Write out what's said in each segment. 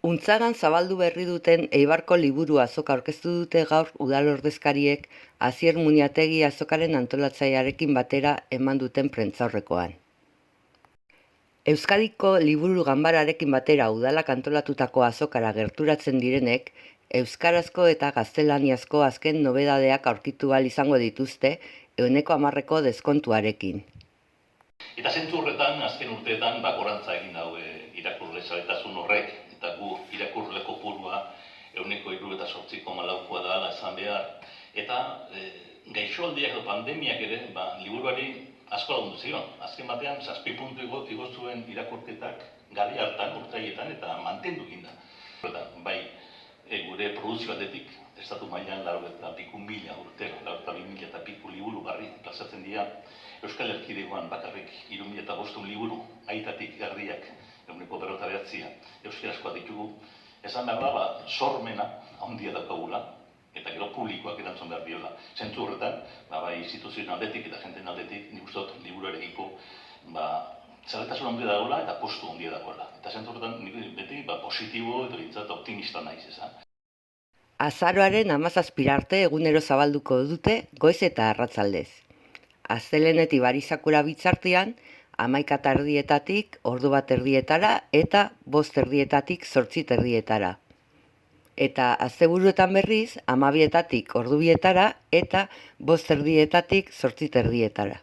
Untzagan zabaldu berri duten Eibarko liburu azoka aurkeztu dute gaur udal ordezkariek Asier Muñategi azokaren antolatzailearekin batera eman duten prentsaurrekoan. Euskadiko Liburu Ganbararekin batera udalak antolatutako azokara gerturatzen direnek, euskarazko eta gaztelaniazko azken nobedadeak aurkitu ahal izango dituzte 10% deskontuarekin. Eta zentzu horretan, azken urteetan, gorantza egin daue irakurle zaretasun horrek, eta gu irakurle kopurua 78,4 dela esan behar. Eta gaixoaldiak edo pandemiak ere, liburuari asko lagundu zion. Azken batean, 7 puntu igo zuen irakurketak gari hartan, urtaietan, eta mantendu egin da. Bai, gure produzio aldetik, estatu mailan 82.000 urtero, 82.000 eta piku liburu barri plazatzen dira. Euskal Erkidegoan bakarrik 3.500 liburu, aitatik garriak, 49 euskarazkoa ditugu. Esan behar da, sormena handia daukagula, eta gero publikoak erantzun behar diola. Zentzu horretan, bai instituzioen aldetik eta jenten aldetik, nik uste dut liburuarekiko zaletasun handia dagoela eta postu handia dagoela. Eta zentzu horretan, nik beti positibo eta optimista naiz ezan. Azaroaren 17 arte egunero zabalduko dute goiz eta arratsaldez. Astelehenetik Barizakura bitzartean, 11:30 1:30 eta 5:30 8:30. Eta asteburuetan berriz, 12:00 2:00 eta 5:30 8:30.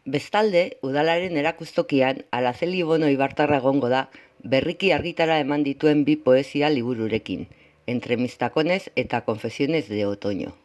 Bestalde, udalaren erakustokian Araceli Bono Ibartarra egongo da berriki argitara eman dituen 2 poesia libururekin, Entre mis tacones eta Confesiones de otoño.